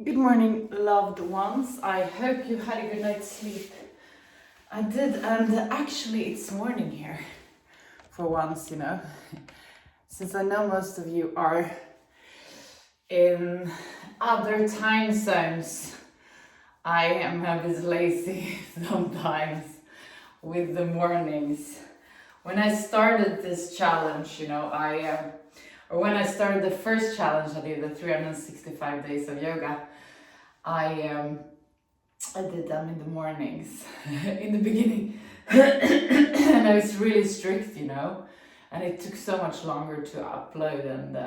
Good morning, loved ones. I hope you had a good night's sleep. I did, and actually it's morning here for once, since I know most of you are in other time zones. I am a bit lazy sometimes with the mornings. When I started this challenge, or when I started the first challenge I did, the 365 days of yoga, I did them in the mornings in the beginning. And I was really strict, and it took so much longer to upload, and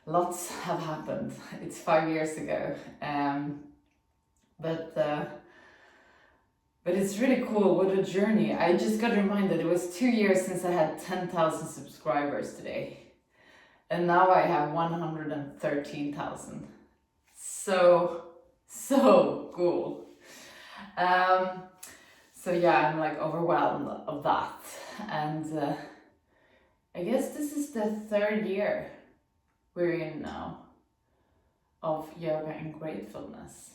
lots have happened. It's 5 years ago. But it's really cool. What a journey. I just got reminded it was 2 years since I had 10,000 subscribers today. And now I have 113,000. So cool. So yeah, I'm like overwhelmed of that. And I guess this is the 3rd year we're in now of yoga and gratefulness.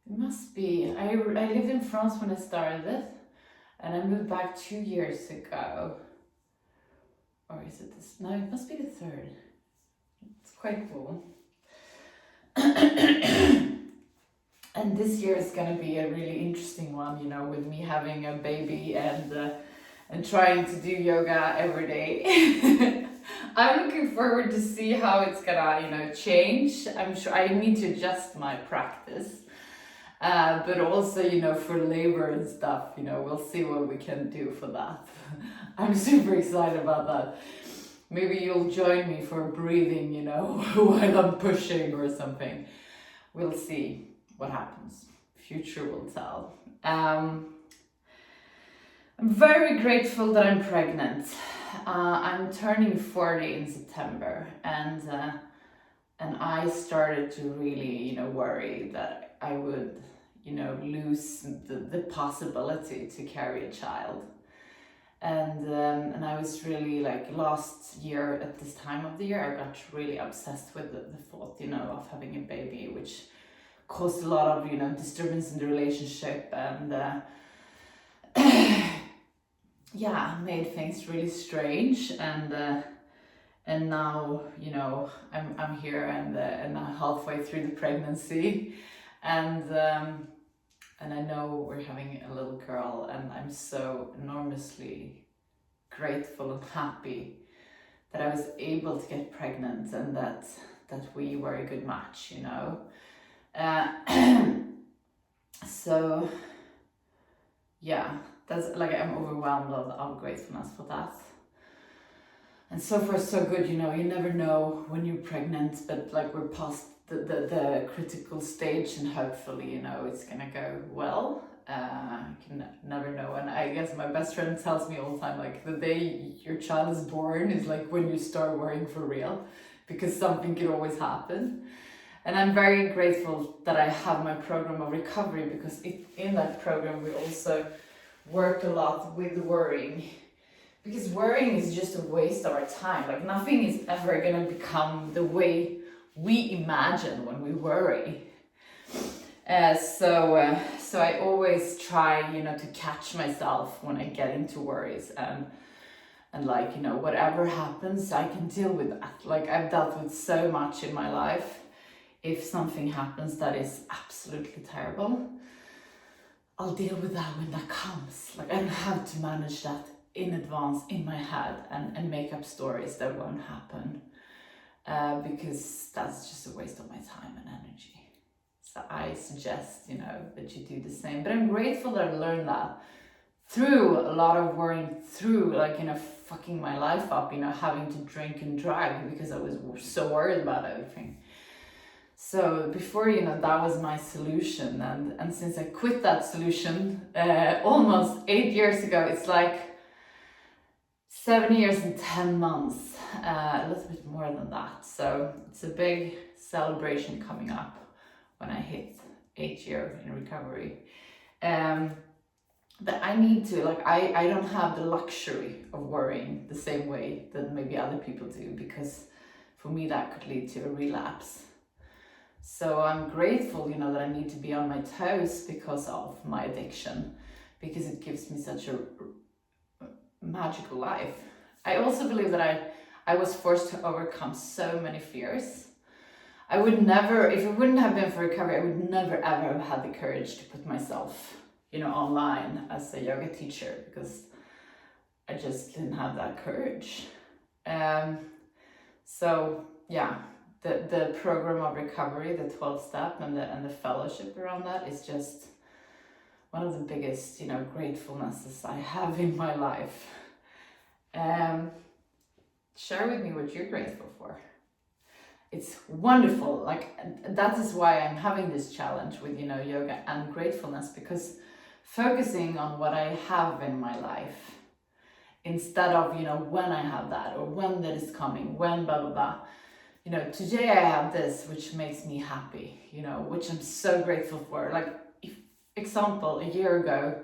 It must be. I lived in France when I started it, and I moved back 2 years ago. Or is it this? No, it must be the 3rd. It's quite cool. And this year is gonna be a really interesting one, with me having a baby and trying to do yoga every day. I'm looking forward to see how it's gonna, change. I'm sure I need to adjust my practice. But also, for labor and stuff, we'll see what we can do for that. I'm super excited about that. Maybe you'll join me for breathing, while I'm pushing or something. We'll see what happens. Future will tell. I'm very grateful that I'm pregnant. I'm turning 40 in September, and I started to really, worry that I would, lose the possibility to carry a child. And I was really last year at this time of the year, I got really obsessed with the thought, of having a baby, which caused a lot of, disturbance in the relationship, and made things really strange. And now, I'm here and I'm halfway through the pregnancy, and I know we're having a little girl, and I'm so enormously grateful and happy that I was able to get pregnant, and that we were a good match, So yeah, that's I'm overwhelmed of gratefulness for that. And so far so good, you never know when you're pregnant, but we're past the critical stage, and hopefully, it's gonna go well. You can never know. And I guess my best friend tells me all the time, the day your child is born is when you start worrying for real, because something can always happen. And I'm very grateful that I have my program of recovery, because in that program we also work a lot with worrying. Because worrying is just a waste of our time. Nothing is ever gonna become the way we imagine when we worry. So I always try, to catch myself when I get into worries, and whatever happens, I can deal with that. I've dealt with so much in my life. If something happens that is absolutely terrible, I'll deal with that when that comes. I don't have to manage that in advance in my head and make up stories that won't happen, because that's just a waste of my time and energy. So I suggest, that you do the same. But I'm grateful that I learned that through a lot of worrying, through fucking my life up, having to drink and drive because I was so worried about everything. So before, that was my solution, and since I quit that solution almost 8 years ago, it's 7 years and 10 months, a little bit more than that. So it's a big celebration coming up when I hit 8 years in recovery. But I need to, I don't have the luxury of worrying the same way that maybe other people do, because for me that could lead to a relapse. So I'm grateful, you know, that I need to be on my toes because of my addiction, because it gives me such a magical life. I also believe that I was forced to overcome so many fears. I would never, if it wouldn't have been for recovery, I would never ever have had the courage to put myself, you know, online as a yoga teacher, because I just didn't have that courage. So yeah, the program of recovery, the 12-step and the fellowship around that is just one of the biggest, you know, gratefulnesses I have in my life. Share with me what you're grateful for. It's wonderful. Like, that is why I'm having this challenge with, you know, yoga and gratefulness, because focusing on what I have in my life instead of, you know, when I have that or when that is coming, when blah, blah, blah. You know, today I have this, which makes me happy, you know, which I'm so grateful for. Like, example, a year ago,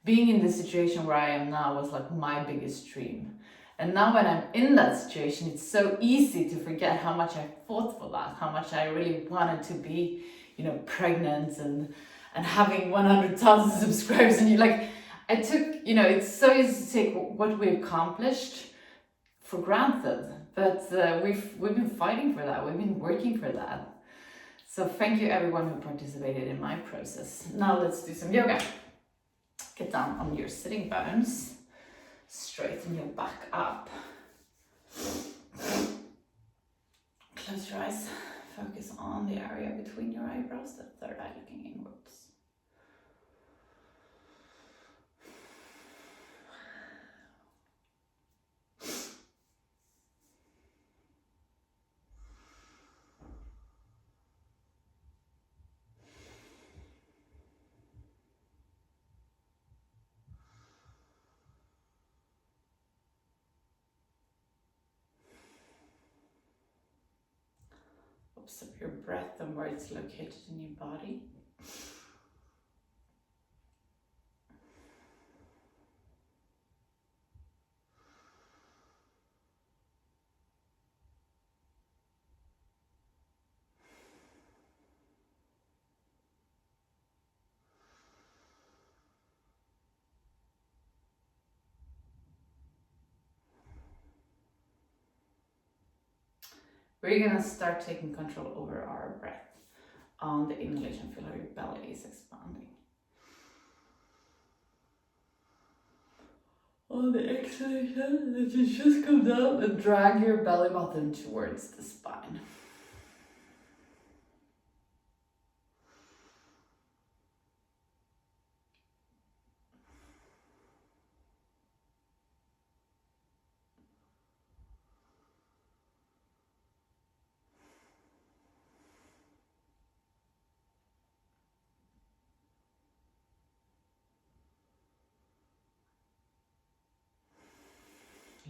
being in the situation where I am now was like my biggest dream. And now when I'm in that situation, it's so easy to forget how much I fought for that, how much I really wanted to be, you know, pregnant and having 100,000 subscribers. And you like, I took, you know, it's so easy to take what we've accomplished for granted, but we've been fighting for that. We've been working for that. So thank you everyone who participated in my process. Now let's do some yoga. Get down on your sitting bones. Straighten your back up. Close your eyes. Focus on the area between your eyebrows, the third eye looking inwards. Observe your breath and where it's located in your body. We're gonna start taking control over our breath. On the inhalation, feel how your belly is expanding. On the exhalation, let you just come down and drag your belly button towards the spine.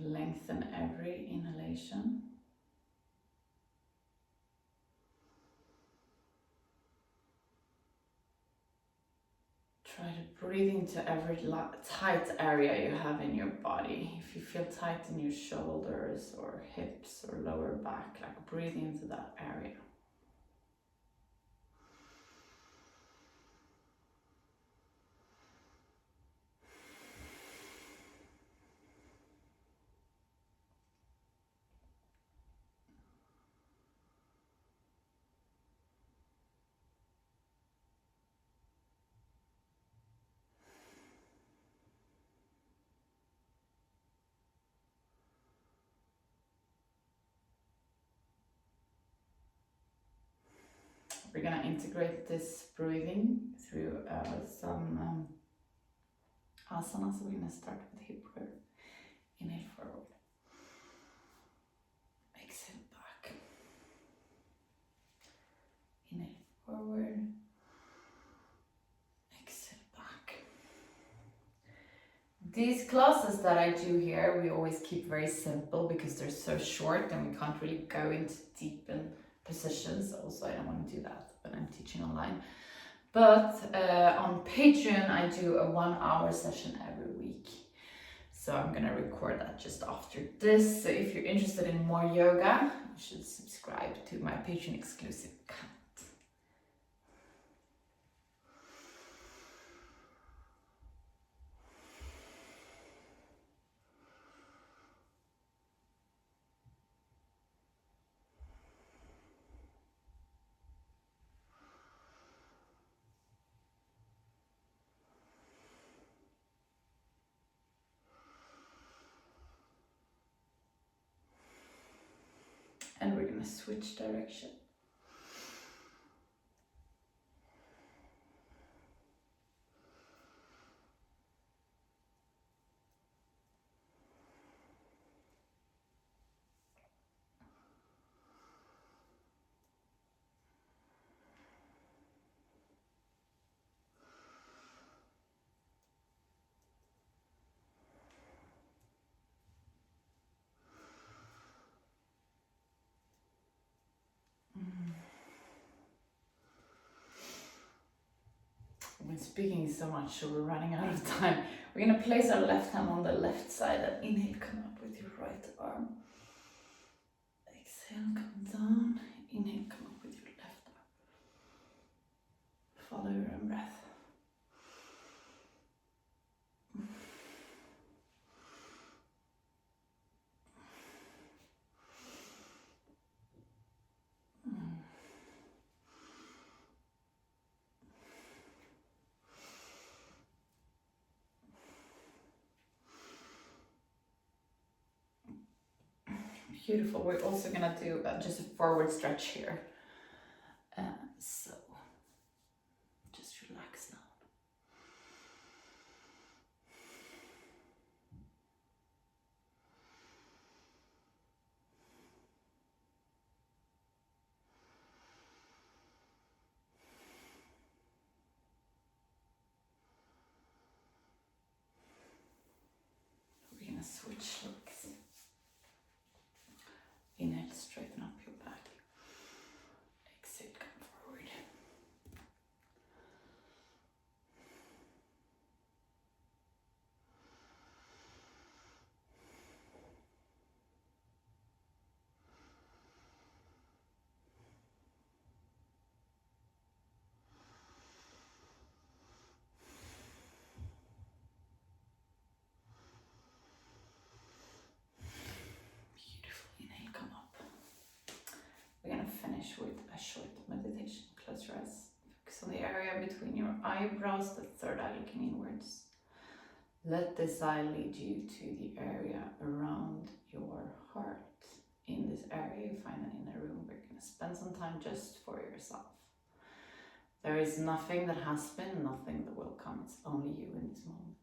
Lengthen every inhalation. Try to breathe into every tight area you have in your body. If you feel tight in your shoulders or hips or lower back, like breathe into that area. We're gonna integrate this breathing through some asanas. So we're gonna start with hip curl. Inhale forward. Exhale back. Inhale forward. Exhale back. These classes that I do here, we always keep very simple because they're so short and we can't really go into deep and positions. Also, I don't want to do that when I'm teaching online. But on Patreon, I do a 1-hour session every week. So I'm gonna record that just after this. So if you're interested in more yoga, you should subscribe to my Patreon exclusive content. gonna switch direction. I've been speaking so much, so we're running out of time. We're gonna place our left hand on the left side and inhale, come up with your right arm. Exhale, come down. Inhale, come up with your left arm. Follow your own breath. Beautiful. We're also gonna do just a forward stretch here. So just relax now. We're gonna switch looks. Inhale, straighten up your back. Exhale, come forward. We're gonna finish with a short meditation. Close your eyes. Focus on the area between your eyebrows, the third eye looking inwards. Let this eye lead you to the area around your heart. In this area, you find an inner room where you're gonna spend some time just for yourself. There is nothing that has been, nothing that will come. It's only you in this moment.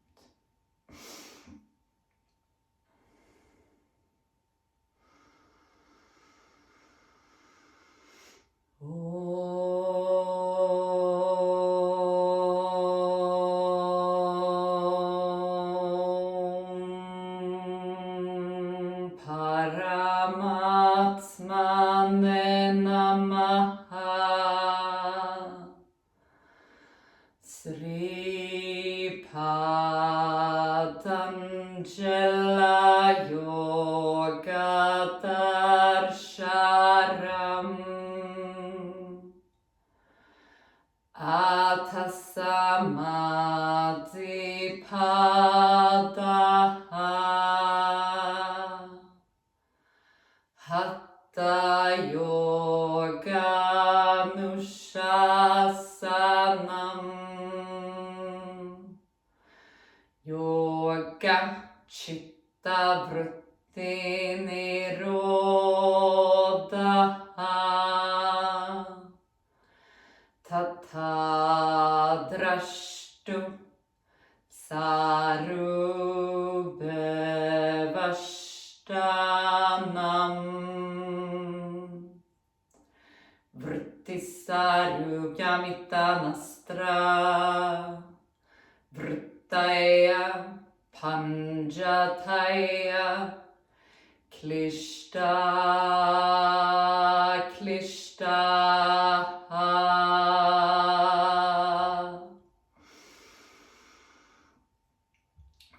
Paramatmane namaha. Sri Patanjala Yoga Darsharam Atasamadhi Padaha Hatha Yoga Nushasanam Yoga Chitta Vritti Nirodha Tata Drashtu Sarubhevashtanam Vrittisarubhyamitanastra Vrittaya Panjataya Klishta Klishta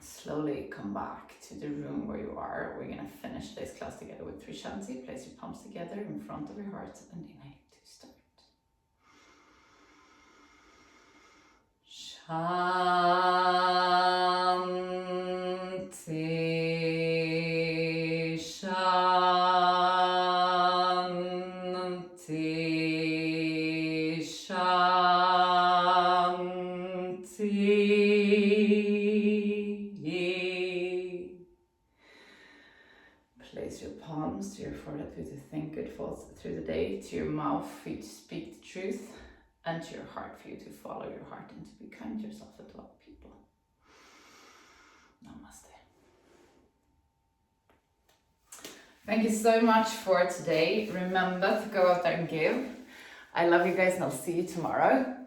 Slowly come back to the room where you are. We're going to finish this class together with Trishanti. Place your palms together in front of your heart and inhale to start. Shanti, Shanti, Shanti. Place your palms to your forehead for you to think good thoughts through the day, to your mouth for you to speak the truth, and to your heart for you to follow your heart and to be kind to yourself and to other people. Namaste. Thank you so much for today. Remember to go out there and give. I love you guys and I'll see you tomorrow.